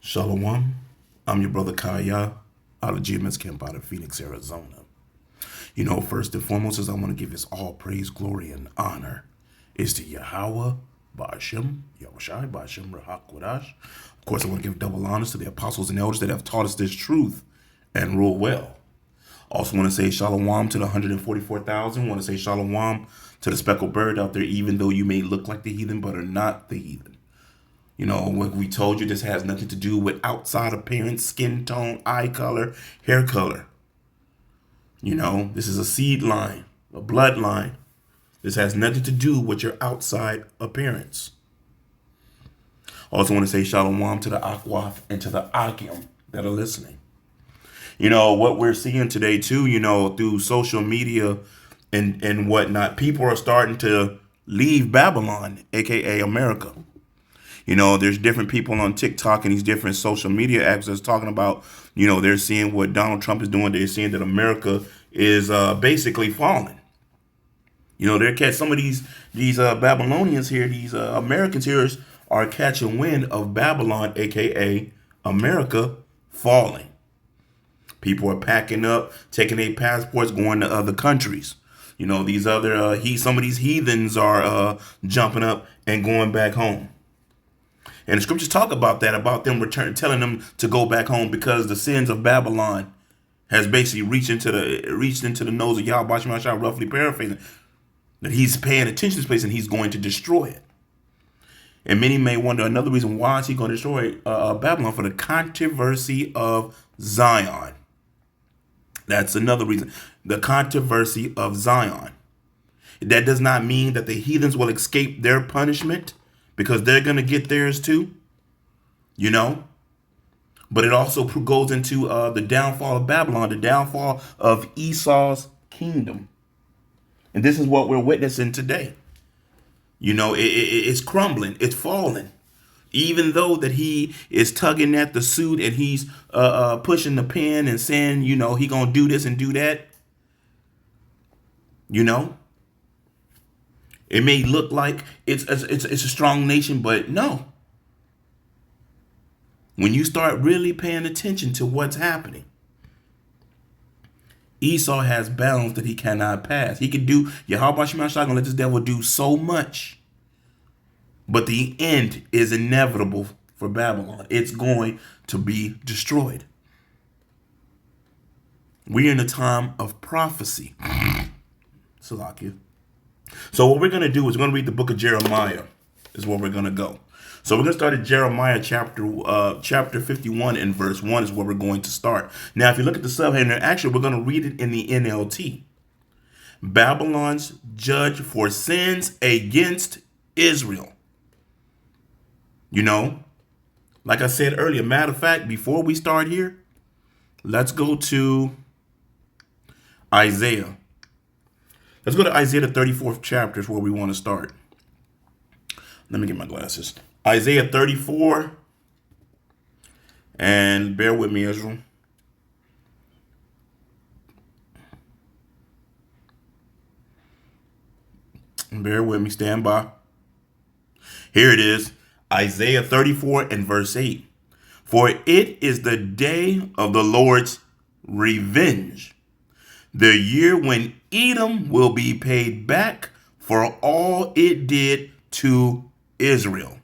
Shalom. I'm your brother Kaya out of GMS Camp out of Phoenix, Arizona. First and foremost, is I want to give his all praise, glory, and honor is to Yahweh, Ba'ashem, Yahushai, Ba'ashem, Rahakwadash. Of course, I want to give double honors to the apostles and elders that have taught us this truth and rule well. Also want to say shalom to the 144,000. Want to say shalom to the speckled bird out there, even though you may look like the heathen, but are not the heathen. What we told you, this has nothing to do with outside appearance, skin tone, eye color, hair color. This is a seed line, a bloodline. This has nothing to do with your outside appearance. Also want to say shalom to the Akwaf and to the Akim that are listening. What we're seeing today too, through social media and whatnot, people are starting to leave Babylon, aka America. There's different people on TikTok and these different social media apps that's talking about, they're seeing what Donald Trump is doing. They're seeing that America is basically falling. They're catch some of these Babylonians here, these Americans here are catching wind of Babylon, aka America, falling. People are packing up, taking their passports, going to other countries. These other some of these heathens are jumping up and going back home. And the scriptures talk about that, about them telling them to go back home because the sins of Babylon has basically reached into the nose of Yahweh Shai, roughly paraphrasing, that he's paying attention to this place and he's going to destroy it. And many may wonder another reason why is he going to destroy Babylon, for the controversy of Zion. That's another reason. The controversy of Zion. That does not mean that the heathens will escape their punishment, because they're going to get theirs too, But it also goes into the downfall of Babylon, the downfall of Esau's kingdom. And this is what we're witnessing today. It's crumbling, it's falling. Even though that he is tugging at the suit and he's pushing the pen and saying, he going to do this and do that, It may look like it's a strong nation, but no. When you start really paying attention to what's happening, Esau has bounds that he cannot pass. He can do, Yahweh Shema Shai gonna let this devil do so much, but the end is inevitable for Babylon. It's going to be destroyed. We're in a time of prophecy. Salakia. So what we're going to do is we're going to read the book of Jeremiah is where we're going to go. So we're going to start at Jeremiah chapter 51 and verse 1 is where we're going to start. Now, if you look at the subheading, actually, we're going to read it in the NLT. Babylon's judge for sins against Israel. Like I said earlier, matter of fact, before we start here, let's go to Isaiah. Let's go to Isaiah, the 34th chapter is where we want to start. Let me get my glasses. Isaiah 34. And bear with me, Israel. Bear with me. Stand by. Here it is. Isaiah 34 and verse 8. For it is the day of the Lord's revenge, the year when Edom will be paid back for all it did to Israel.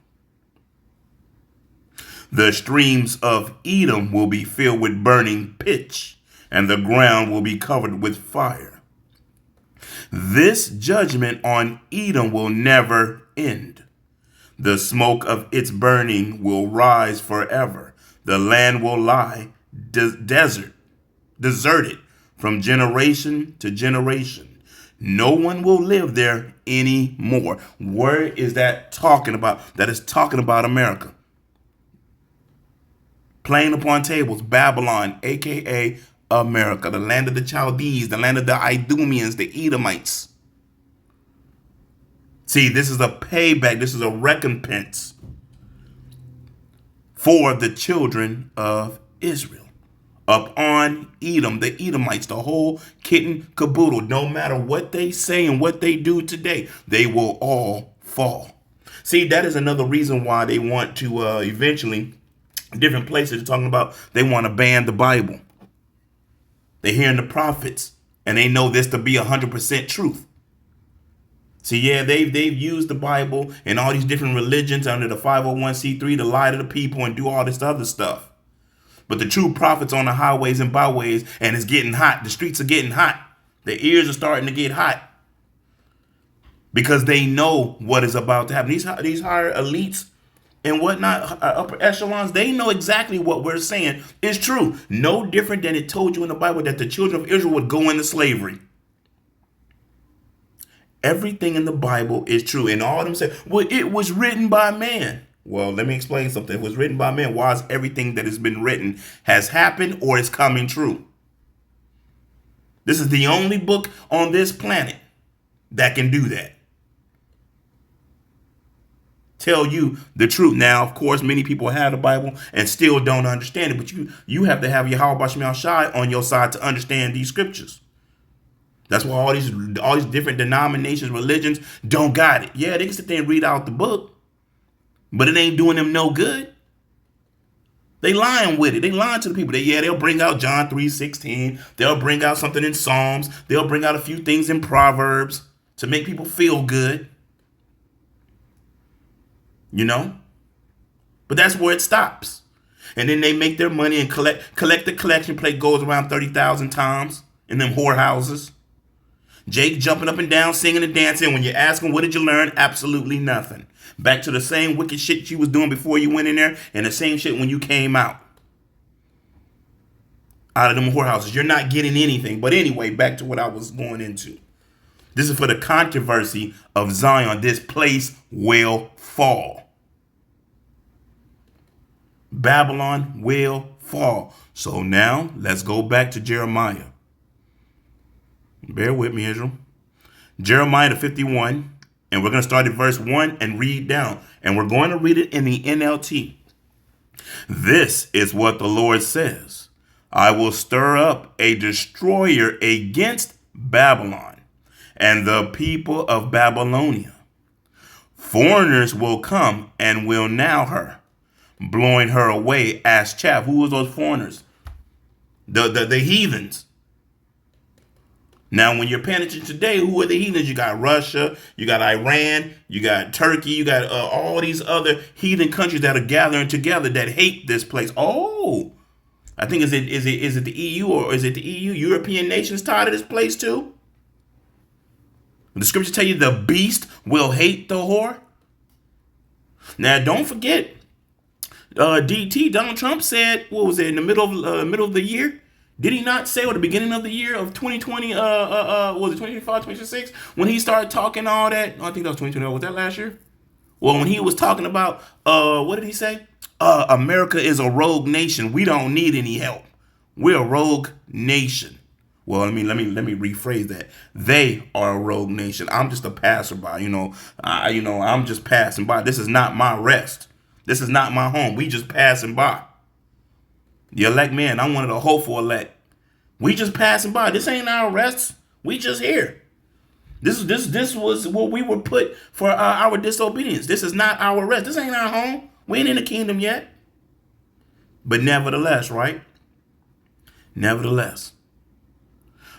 The streams of Edom will be filled with burning pitch, and the ground will be covered with fire. This judgment on Edom will never end. The smoke of its burning will rise forever. The land will lie deserted from generation to generation. No one will live there anymore. Where is that talking about? That is talking about America. Playing upon tables, Babylon, aka America, the land of the Chaldees, the land of the Idumeans, the Edomites. See, this is a payback. This is a recompense for the children of Israel. Upon Edom, the Edomites, the whole kit and caboodle, no matter what they say and what they do today, they will all fall. See, that is another reason why they want to eventually different places are talking about they want to ban the Bible. They're hearing the prophets, and they know this to be 100% truth. See, yeah, they've used the Bible and all these different religions under the 501c3 to lie to the people and do all this other stuff. But the true prophets on the highways and byways, and it's getting hot. The streets are getting hot. The ears are starting to get hot because they know what is about to happen. These higher elites and whatnot, upper echelons, they know exactly what we're saying is true. No different than it told you in the Bible that the children of Israel would go into slavery. Everything in the Bible is true. And all of them say, well, it was written by man. Well, let me explain something. If it was written by man, why is everything that has been written has happened or is coming true? This is the only book on this planet that can do that. Tell you the truth. Now, of course, many people have the Bible and still don't understand it, but you have to have Yahweh Bashmiel Shai on your side to understand these scriptures. That's why all these different denominations, religions don't got it. Yeah, they can sit there and read out the book, but it ain't doing them no good. They lying with it. They lying to the people. They'll bring out John 3:16. They'll bring out something in Psalms. They'll bring out a few things in Proverbs to make people feel good. You know? But that's where it stops. And then they make their money and collect the collection plate goes around 30,000 times in them whorehouses. Jake jumping up and down, singing and dancing. When you ask him, what did you learn? Absolutely nothing. Back to the same wicked shit you was doing before you went in there and the same shit when you came out of them whorehouses. You're not getting anything. But anyway, back to what I was going into. This is for the controversy of Zion. This place will fall. Babylon will fall. So now let's go back to Jeremiah. Bear with me, Israel. Jeremiah 51, and we're going to start at verse 1 and read down. And we're going to read it in the NLT. This is what the Lord says. I will stir up a destroyer against Babylon and the people of Babylonia. Foreigners will come and will now her, blowing her away as chaff. Who was those foreigners? The heathens. Now, when you're paying attention today, who are the heathens? You got Russia, you got Iran, you got Turkey, you got all these other heathen countries that are gathering together that hate this place. Oh, I think is it the EU or is it the EU? European nations tired of this place too? The scriptures tell you the beast will hate the whore. Now, don't forget, Donald Trump said, what was it, in the middle of the year? Did he not say, or the beginning of the year of 2020, was it 2025, 2026, when he started talking all that? I think that was 2020. Was that last year? Well, when he was talking about, what did he say? America is a rogue nation. We don't need any help. We're a rogue nation. Well, let me rephrase that. They are a rogue nation. I'm just a passerby. I'm just passing by. This is not my rest. This is not my home. We just passing by. The elect man, I'm one of the hopeful elect. We just passing by. This ain't our rest. We just here. This was what we were put for our disobedience. This is not our rest. This ain't our home. We ain't in the kingdom yet. But nevertheless, right? Nevertheless,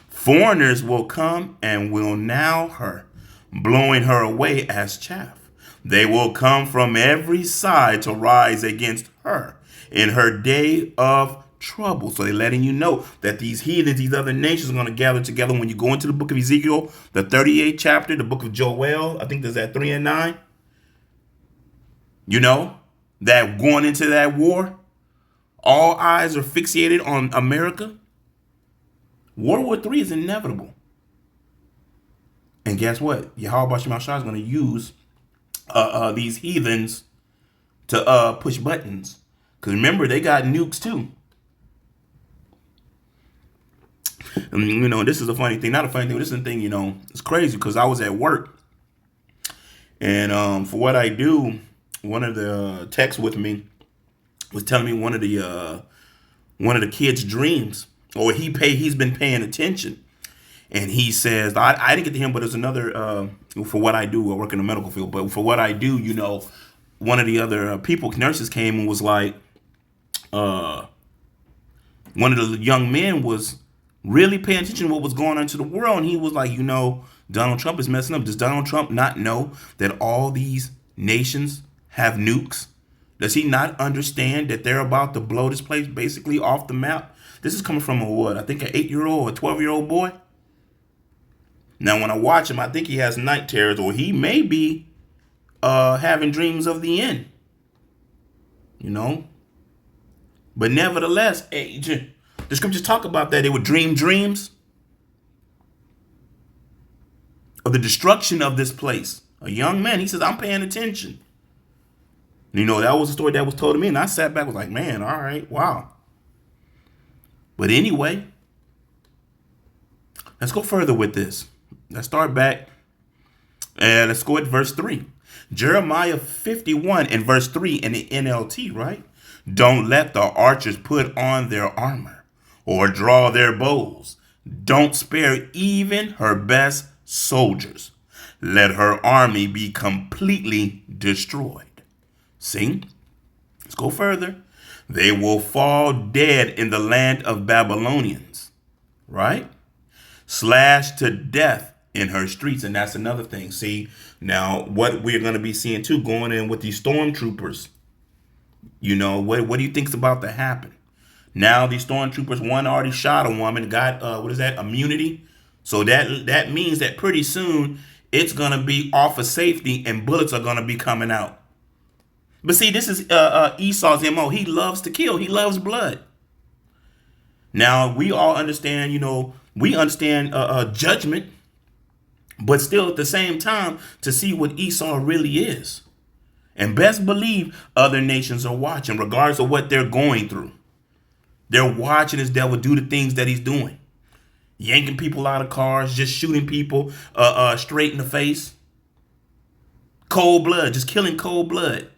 foreigners will come and will now her, blowing her away as chaff. They will come from every side to rise against her in her day of trouble. So they're letting you know that these heathens, these other nations are going to gather together. When you go into the book of Ezekiel, the 38th chapter, the book of Joel, I think there's that 3 and 9. You know, that going into that war, all eyes are fixated on America. World War III is inevitable. And guess what? Yahweh Bashim Shah is going to use these heathens to push buttons. Because remember, they got nukes too. And, this is a funny thing. Not a funny thing, but this is a thing, it's crazy because I was at work. And for what I do, one of the techs with me was telling me one of the kids' dreams, or he's been paying attention. And he says, I didn't get to him, but there's another, for what I do, I work in the medical field, but for what I do, one of the other nurses came and was like, uh, one of the young men was really paying attention to what was going on into the world, and he was like, Donald Trump is messing up. Does Donald Trump not know that all these nations have nukes? Does he not understand that they're about to blow this place basically off the map? This is coming from I think an 8-year-old, a 12-year-old boy. Now, when I watch him, I think he has night terrors, or he may be having dreams of the end. But nevertheless, the scriptures talk about that. They would dream dreams of the destruction of this place. A young man, he says, I'm paying attention. That was a story that was told to me, and I sat back, was like, man, all right, wow. But anyway, let's go further with this. Let's start back, and let's go at verse 3. Jeremiah 51 and verse 3 in the NLT, right? Don't let the archers put on their armor or draw their bows. Don't spare even her best soldiers. Let her army be completely destroyed. See? Let's go further. They will fall dead in the land of Babylonians, right? Slashed to death in her streets. And that's another thing. See, now what we're going to be seeing too, going in with these stormtroopers. What do you think's about to happen? Now these stormtroopers, one already shot a woman, got immunity. So that means that pretty soon it's going to be off of safety and bullets are going to be coming out. But see, this is Esau's MO. He loves to kill. He loves blood. Now, we all understand, we understand judgment, but still at the same time to see what Esau really is. And best believe other nations are watching, regardless of what they're going through. They're watching this devil do the things that he's doing. Yanking people out of cars, just shooting people straight in the face. Cold blood, just killing cold blood.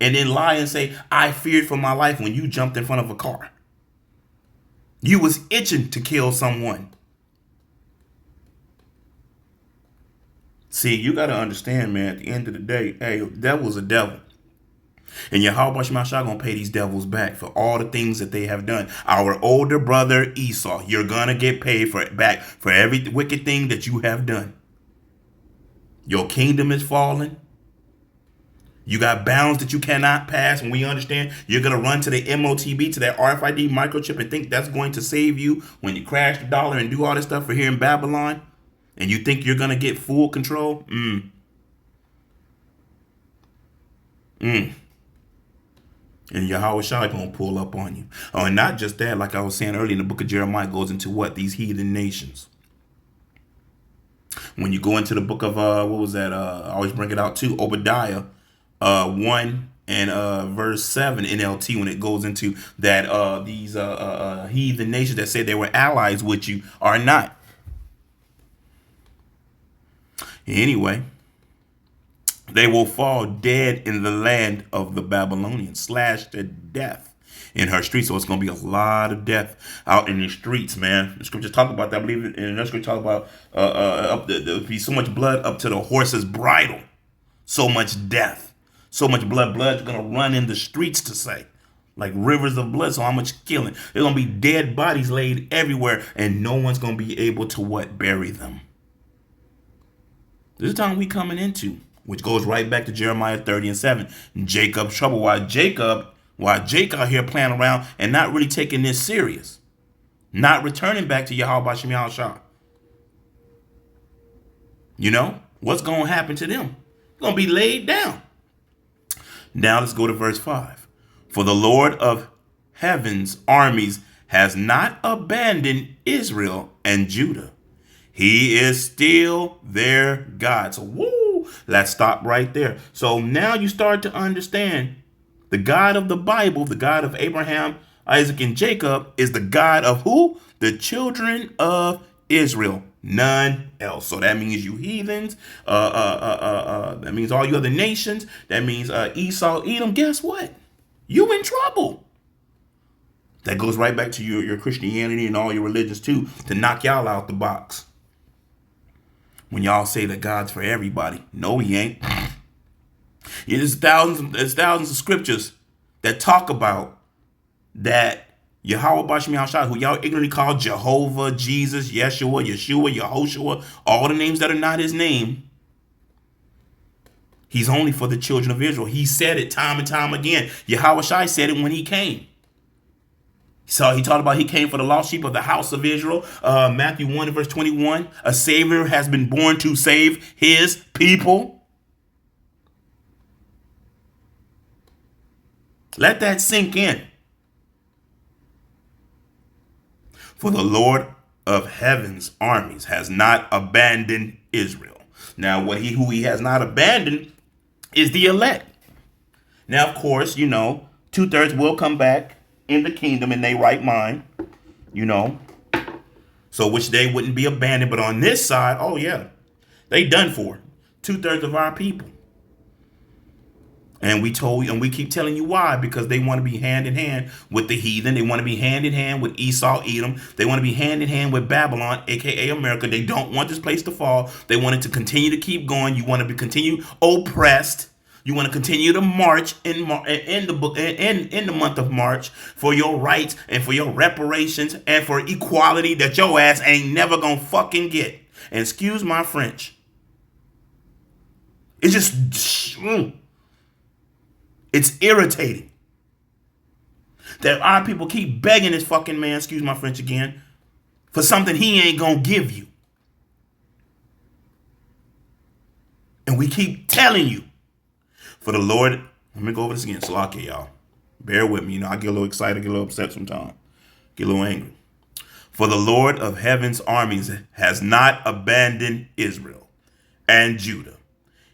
And then lie and say, I feared for my life when you jumped in front of a car. You was itching to kill someone. See, you got to understand, man, at the end of the day, hey, that was a devil. And Yahweh Shemashah going to pay these devils back for all the things that they have done. Our older brother Esau, you're going to get paid for it back for every wicked thing that you have done. Your kingdom is falling. You got bounds that you cannot pass. And we understand you're going to run to the MOTB, to that RFID microchip, and think that's going to save you when you crash the dollar and do all this stuff for here in Babylon. And you think you're going to get full control? And Yahweh Shai going to pull up on you. Oh, and not just that, like I was saying earlier, in the book of Jeremiah goes into what? These heathen nations. When you go into the book of, I always bring it out too, Obadiah 1 and verse 7 NLT, when it goes into that these heathen nations that say they were allies with you are not. Anyway, they will fall dead in the land of the Babylonians, slashed to death in her streets. So it's going to be a lot of death out in the streets, man. The scriptures talk about that. I believe in another scripture talk about there'll be so much blood up to the horse's bridle. So much death. So much blood's going to run in the streets, to say. Like rivers of blood. So how much killing. There's going to be dead bodies laid everywhere. And no one's going to be able to bury them. This is the time we coming into, which goes right back to Jeremiah 30 and 7. Jacob's trouble. Why Jacob out here playing around and not really taking this serious. Not returning back to Yahweh B'Shem Yahushua. What's going to happen to them? They're going to be laid down. Now let's go to verse 5. For the Lord of heaven's armies has not abandoned Israel and Judah. He is still their God. So, let's stop right there. So now you start to understand the God of the Bible, the God of Abraham, Isaac, and Jacob is the God of who? The children of Israel. None else. So that means you heathens. That means all you other nations. That means Esau, Edom. Guess what? You in trouble. That goes right back to your Christianity and all your religions too, to knock y'all out the box. When y'all say that God's for everybody. No, he ain't. There's thousands of scriptures that talk about that Yahweh Bashmi Al-Shai, who y'all ignorantly call Jehovah, Jesus, Yeshua, Yehoshua, all the names that are not his name, he's only for the children of Israel. He said it time and time again. Yahweh Shai said it when he came. So he talked about he came for the lost sheep of the house of Israel. Matthew 1 and verse 21. A Savior has been born to save his people. Let that sink in. For the Lord of heaven's armies has not abandoned Israel. Now, who he has not abandoned is the elect. Now, of course, 2/3 will come back in the kingdom in their right mind, so which they wouldn't be abandoned. But on this side, oh yeah, they done for 2/3 of our people. And we keep telling you why, because they want to be hand in hand with the heathen. They want to be hand in hand with Esau, Edom. They want to be hand in hand with Babylon, aka America. They don't want this place to fall. They want it to continue to keep going. You want to continue oppressed. You want to continue to march in the month of March for your rights and for your reparations and for equality that your ass ain't never gonna fucking get. And excuse my French. It's just it's irritating that our people keep begging this fucking man, excuse my French again, for something he ain't gonna give you. And we keep telling you, for the Lord, let me go over this again, Salakia, y'all. Bear with me, I get a little excited, get a little upset sometimes, get a little angry. For the Lord of heaven's armies has not abandoned Israel and Judah.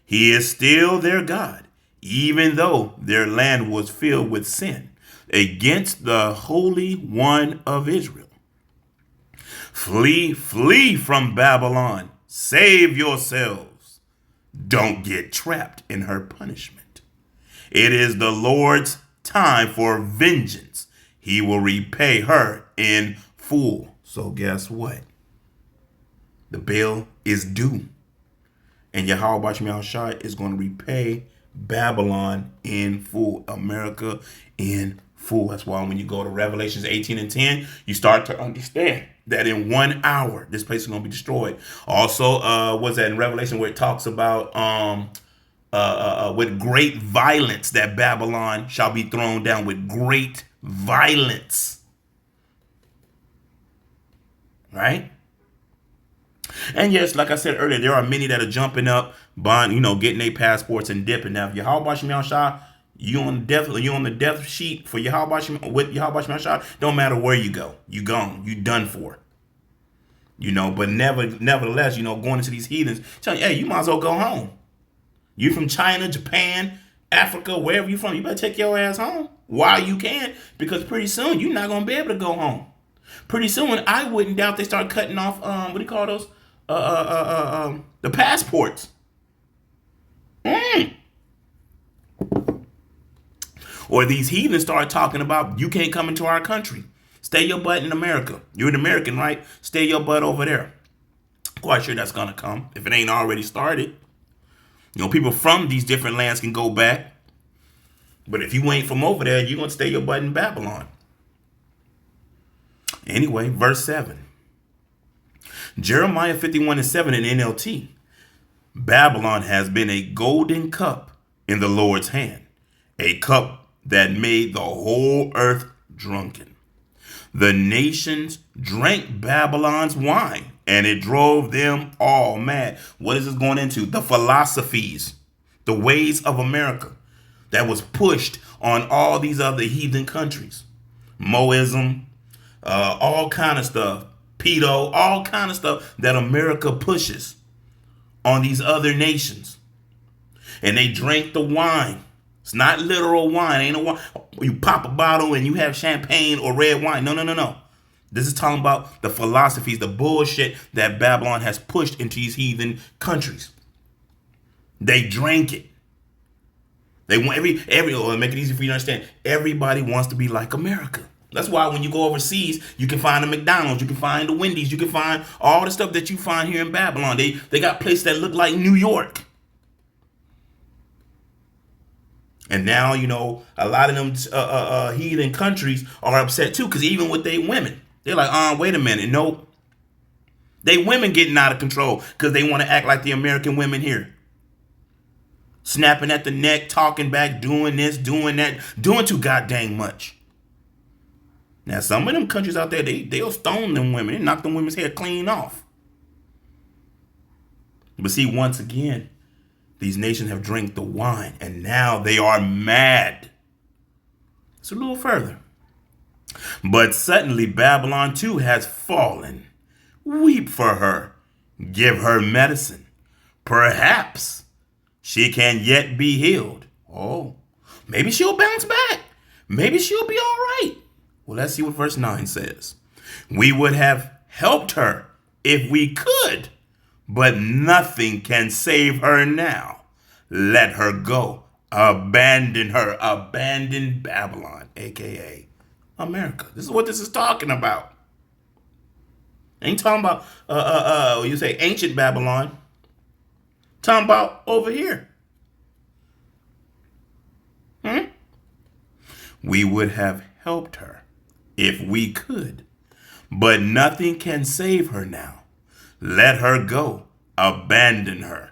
He is still their God, even though their land was filled with sin against the Holy One of Israel. Flee from Babylon. Save yourselves. Don't get trapped in her punishment. It is the Lord's time for vengeance. He will repay her in full. So guess what? The bill is due. And Yahweh Bashmi Al-Shai is going to repay Babylon in full. America in full. That's why when you go to Revelations 18 and 10, you start to understand that in 1 hour, this place is going to be destroyed. Also, what's that in Revelation where it talks about with great violence that Babylon shall be thrown down, with great violence. Right? And yes, like I said earlier, there are many that are jumping up, buying, getting their passports and dipping. Now, if Yahweh Bashmi Al-Shai, you on the death sheet for Yahweh Bashmi Al-Shai, don't matter where you go. You gone. You done for. But nevertheless, going into these heathens, telling you, hey, you might as well go home. You from China, Japan, Africa, wherever you from, you better take your ass home while you can, because pretty soon you're not going to be able to go home. Pretty soon, I wouldn't doubt they start cutting off, what do you call those? The passports. Or these heathens start talking about, you can't come into our country. Stay your butt in America. You're an American, right? Stay your butt over there. Quite sure that's going to come if it ain't already started. People from these different lands can go back. But if you ain't from over there, you're going to stay your butt in Babylon. Anyway, verse 7. Jeremiah 51 and 7 in NLT. Babylon has been a golden cup in the Lord's hand, a cup that made the whole earth drunken. The nations drank Babylon's wine, and it drove them all mad. What is this going into? The philosophies, the ways of America that was pushed on all these other heathen countries. Moism, all kind of stuff. Pedo, all kind of stuff that America pushes on these other nations. And they drank the wine. It's not literal wine. Ain't no wine. You pop a bottle and you have champagne or red wine. No. This is talking about the philosophies, the bullshit that Babylon has pushed into these heathen countries. They drank it. They want make it easy for you to understand. Everybody wants to be like America. That's why when you go overseas, you can find a McDonald's, you can find the Wendy's, you can find all the stuff that you find here in Babylon. They got places that look like New York. And now, a lot of them heathen countries are upset too, because even with their women, they're like, wait a minute, nope. They women getting out of control because they want to act like the American women here. Snapping at the neck, talking back, doing this, doing that, doing too goddamn much. Now, some of them countries out there, they'll stone them women. They knock them women's hair clean off. But see, once again, these nations have drank the wine, and now they are mad. It's a little further. But suddenly Babylon too has fallen. Weep for her. Give her medicine. Perhaps she can yet be healed. Oh, maybe she'll bounce back. Maybe she'll be all right. Well, let's see what verse 9 says. We would have helped her if we could, but nothing can save her now. Let her go. Abandon her. Abandon Babylon, a.k.a. America. This is what this is talking about. Ain't talking about, you say ancient Babylon. Talking about over here. We would have helped her if we could, but nothing can save her now. Let her go. Abandon her.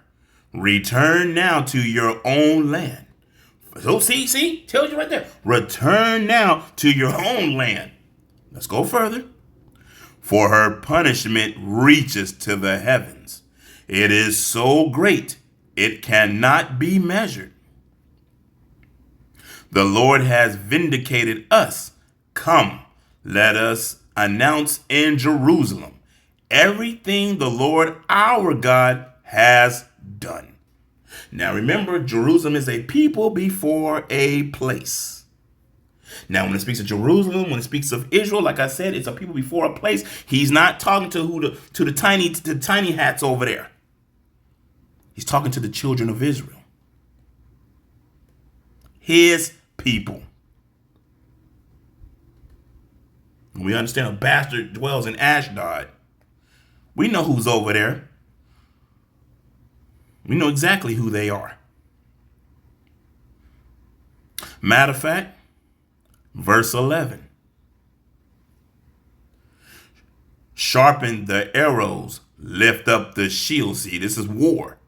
Return now to your own land. So see, tells you right there. Return now to your own land. Let's go further. For her punishment reaches to the heavens. It is so great, it cannot be measured. The Lord has vindicated us. Come, let us announce in Jerusalem everything the Lord our God has done. Now remember, Jerusalem is a people before a place. Now, when it speaks of Jerusalem, when it speaks of Israel, like I said, it's a people before a place. He's not talking to the tiny hats over there. He's talking to the children of Israel. His people. We understand a bastard dwells in Ashdod. We know who's over there. We know exactly who they are. Matter of fact, verse 11. Sharpen the arrows, lift up the shield. See, this is war.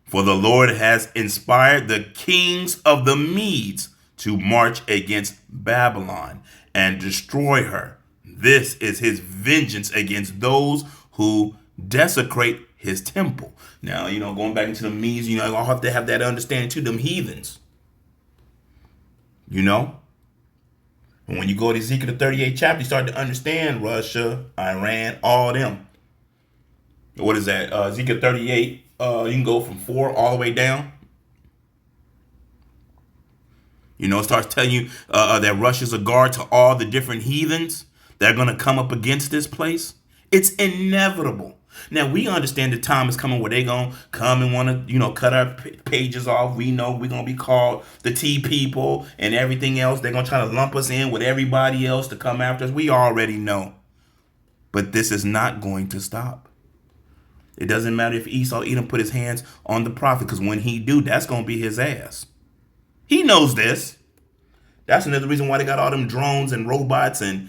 For the Lord has inspired the kings of the Medes to march against Babylon and destroy her. This is his vengeance against those who desecrate his temple. Now, going back into the Medes, I'll have to have that understanding to them heathens. And when you go to Ezekiel the 38th chapter, you start to understand Russia, Iran, all them. What is that? Ezekiel 38, you can go from 4 all the way down. It starts telling you that Russia's a guard to all the different heathens that are going to come up against this place. It's inevitable. Now, we understand the time is coming where they're going to come and want to, cut our pages off. We know we're going to be called the T people and everything else. They're going to try to lump us in with everybody else to come after us. We already know. But this is not going to stop. It doesn't matter if Esau Edom put his hands on the prophet, because when he do, that's going to be his ass. He knows this. That's another reason why they got all them drones and robots and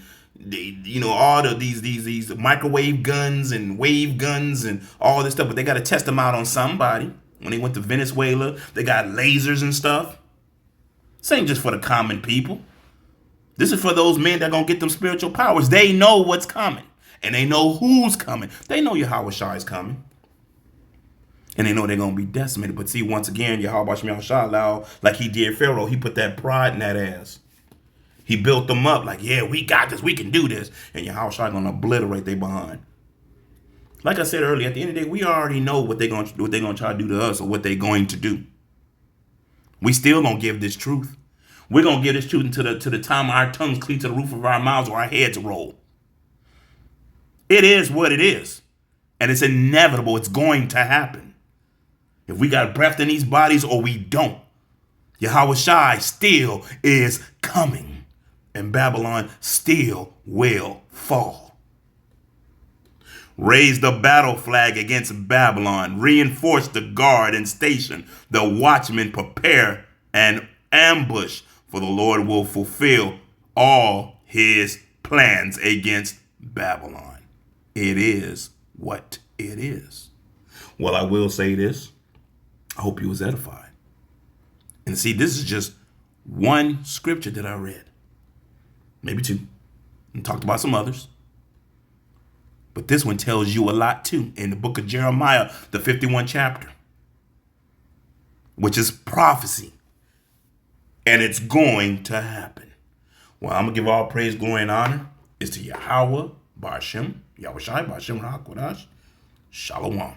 all these microwave guns and wave guns and all this stuff, but they got to test them out on somebody. When they went to Venezuela, they got lasers and stuff. This ain't just for the common people. This is for those men that are going to get them spiritual powers. They know what's coming, and they know who's coming. They know Yahweh Shai is coming, and they know they're going to be decimated. But see, once again, Yahweh Shai allowed, like he did Pharaoh, he put that pride in that ass. He built them up like, yeah, we got this, we can do this. And Yahweh Shai gonna obliterate they behind. Like I said earlier, at the end of the day, we already know what they're gonna try to do to us, or what they're going to do. We still gonna give this truth. We're gonna give this truth until the time our tongues cleave to the roof of our mouths or our heads roll. It is what it is. And it's inevitable. It's going to happen. If we got breath in these bodies or we don't, Yahweh Shai still is coming. And Babylon still will fall. Raise the battle flag against Babylon. Reinforce the guard and station. The watchmen prepare an ambush, for the Lord will fulfill all his plans against Babylon. It is what it is. Well, I will say this. I hope you was edified. And see, this is just one scripture that I read. Maybe two. And talked about some others. But this one tells you a lot too. In the book of Jeremiah, the 51st chapter, which is prophecy. And it's going to happen. Well, I'm going to give all praise, glory, and honor is to Yahweh, Ba'ashem, Yahweh Shai, Ba'ashem, Rahak, Shalom.